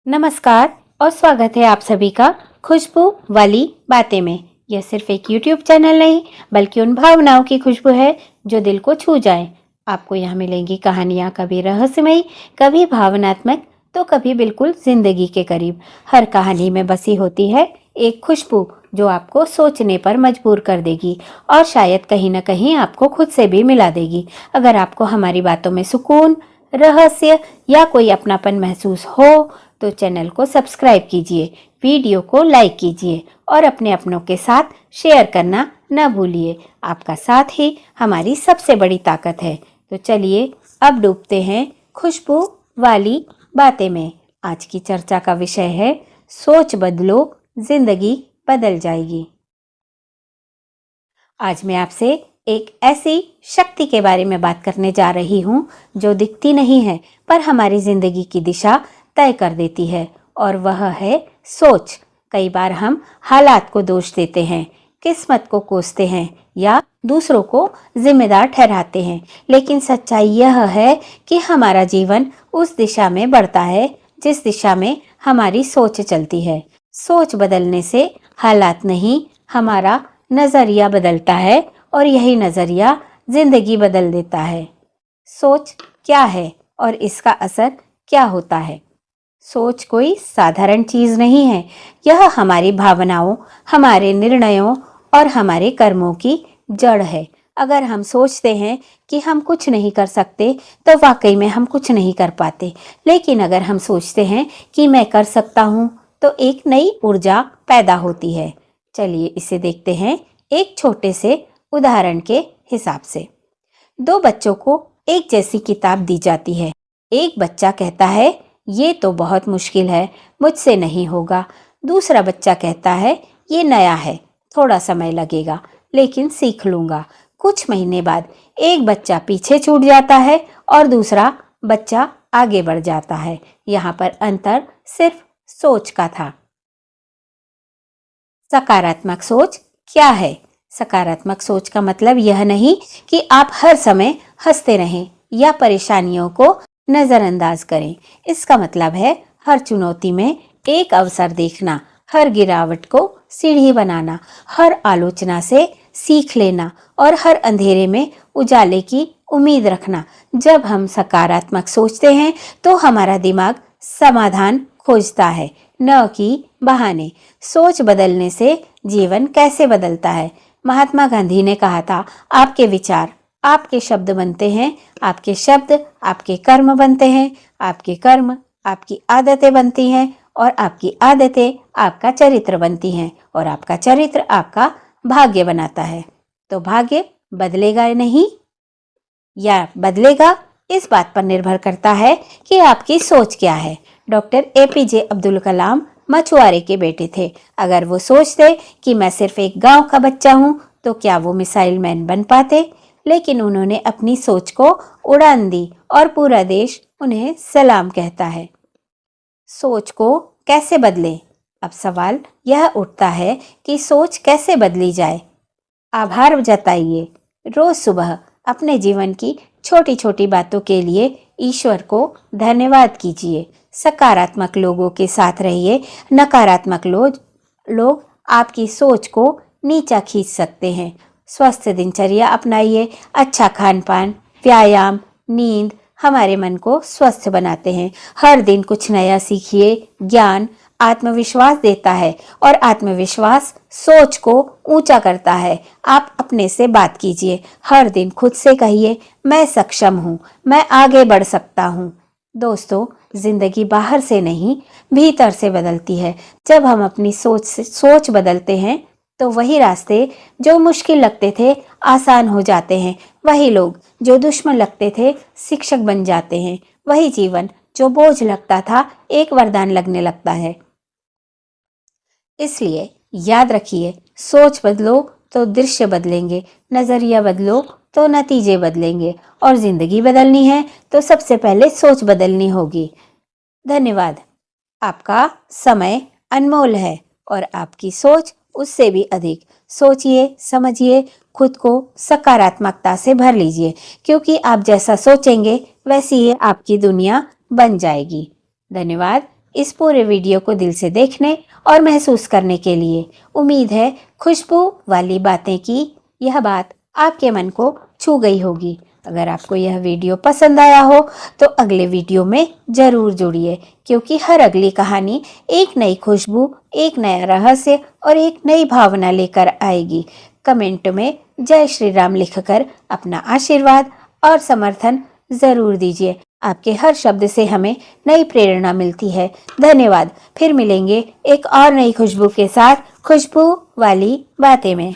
नमस्कार और स्वागत है आप सभी का खुशबू वाली बातें में। यह सिर्फ एक YouTube चैनल नहीं बल्कि उन भावनाओं की खुशबू है जो दिल को छू जाए। आपको यहाँ मिलेंगी कहानियाँ कभी रहस्यमयी, कभी भावनात्मक, तो कभी बिल्कुल जिंदगी के करीब। हर कहानी में बसी होती है एक खुशबू जो आपको सोचने पर मजबूर कर देगी और शायद कहीं ना कहीं आपको खुद से भी मिला देगी। अगर आपको हमारी बातों में सुकून, रहस्य या कोई अपनापन महसूस हो तो चैनल को सब्सक्राइब कीजिए, वीडियो को लाइक कीजिए और अपने अपनों के साथ शेयर करना न भूलिए। आपका साथ ही हमारी सबसे बड़ी ताकत है। तो चलिए अब डूबते हैं खुशबू वाली बातें में। आज की चर्चा का विषय है सोच बदलो, जिंदगी बदल जाएगी। आज मैं आपसे एक ऐसी शक्ति के बारे में बात करने जा रही हूँ जो दिखती नहीं है पर हमारी जिंदगी की दिशा तय कर देती है, और वह है सोच। कई बार हम हालात को दोष देते हैं, किस्मत को कोसते हैं या दूसरों को जिम्मेदार ठहराते हैं, लेकिन सच्चाई यह है कि हमारा जीवन उस दिशा में बढ़ता है जिस दिशा में हमारी सोच चलती है। सोच बदलने से हालात नहीं, हमारा नजरिया बदलता है और यही नजरिया जिंदगी बदल देता है। सोच क्या है और इसका असर क्या होता है? सोच कोई साधारण चीज नहीं है। यह हमारी भावनाओं, हमारे निर्णयों और हमारे कर्मों की जड़ है। अगर हम सोचते हैं कि हम कुछ नहीं कर सकते तो वाकई में हम कुछ नहीं कर पाते, लेकिन अगर हम सोचते हैं कि मैं कर सकता हूँ तो एक नई ऊर्जा पैदा होती है। चलिए इसे देखते हैं एक छोटे से उदाहरण के हिसाब से। दो बच्चों को एक जैसी किताब दी जाती है। एक बच्चा कहता है ये तो बहुत मुश्किल है, मुझसे नहीं होगा। दूसरा बच्चा कहता है ये नया है, थोड़ा समय लगेगा लेकिन सीख लूंगा। कुछ महीने बाद एक बच्चा पीछे छूट जाता है और दूसरा बच्चा आगे बढ़ जाता है। यहाँ पर अंतर सिर्फ सोच का था। सकारात्मक सोच क्या है? सकारात्मक सोच का मतलब यह नहीं कि आप हर समय हंसते रहें या परेशानियों को नजरअंदाज करें। इसका मतलब है हर चुनौती में एक अवसर देखना, हर गिरावट को सीढ़ी बनाना, हर आलोचना से सीख लेना और हर अंधेरे में उजाले की उम्मीद रखना। जब हम सकारात्मक सोचते हैं तो हमारा दिमाग समाधान खोजता है, न कि बहाने। सोच बदलने से जीवन कैसे बदलता है? महात्मा गांधी ने कहा था, आपके विचार आपके शब्द बनते हैं, आपके शब्द आपके कर्म बनते हैं, आपके कर्म आपकी आदतें बनती हैं और आपकी आदतें आपका चरित्र बनती हैं और आपका चरित्र आपका भाग्य बनाता है। तो भाग्य बदलेगा नहीं या बदलेगा, इस बात पर निर्भर करता है कि आपकी सोच क्या है। डॉक्टर APJ अब्दुल कलाम मछुआरे के बेटे थे। अगर वो सोचते कि मैं सिर्फ एक गांव का बच्चा हूं तो क्या वो मिसाइल मैन बन पाते? लेकिन उन्होंने अपनी सोच को उड़ान दी और पूरा देश उन्हें सलाम कहता है। सोच को कैसे बदलें? अब सवाल यह उठता है कि सोच कैसे बदली जाए। आभार जताइए। रोज सुबह अपने जीवन की छोटी छोटी बातों के लिए ईश्वर को धन्यवाद कीजिए। सकारात्मक लोगों के साथ रहिए। नकारात्मक लोग आपकी सोच को नीचा खींच सकते हैं। स्वस्थ दिनचर्या अपनाइए। अच्छा खान पान, व्यायाम, नींद हमारे मन को स्वस्थ बनाते हैं। हर दिन कुछ नया सीखिए। ज्ञान आत्मविश्वास देता है और आत्मविश्वास सोच को ऊंचा करता है। आप अपने से बात कीजिए। हर दिन खुद से कहिए, मैं सक्षम हूँ, मैं आगे बढ़ सकता हूँ। दोस्तों, जिंदगी बाहर से नहीं भीतर से बदलती है। जब हम अपनी सोच बदलते हैं तो वही रास्ते जो मुश्किल लगते थे आसान हो जाते हैं। वही लोग जो दुश्मन लगते थे शिक्षक बन जाते हैं। वही जीवन जो बोझ लगता था एक वरदान लगने लगता है। इसलिए याद रखिए, सोच बदलो तो दृश्य बदलेंगे, नजरिया बदलो तो नतीजे बदलेंगे, और जिंदगी बदलनी है तो सबसे पहले सोच बदलनी होगी। धन्यवाद। आपका समय अनमोल है और आपकी सोच उससे भी अधिक। सोचिए, समझिए, खुद को सकारात्मकता से भर लीजिए, क्योंकि आप जैसा सोचेंगे वैसी ही आपकी दुनिया बन जाएगी। धन्यवाद। इस पूरे वीडियो को दिल से देखने और महसूस करने के लिए। उम्मीद है खुशबू वाली बातें की यह बात आपके मन को छू गई होगी। अगर आपको यह वीडियो पसंद आया हो तो अगले वीडियो में जरूर जुड़िए, क्योंकि हर अगली कहानी एक नई खुशबू, एक नया रहस्य और एक नई भावना लेकर आएगी। कमेंट में जय श्री राम लिखकर अपना आशीर्वाद और समर्थन जरूर दीजिए। आपके हर शब्द से हमें नई प्रेरणा मिलती है। धन्यवाद। फिर मिलेंगे एक और नई खुशबू के साथ, खुशबू वाली बातें में।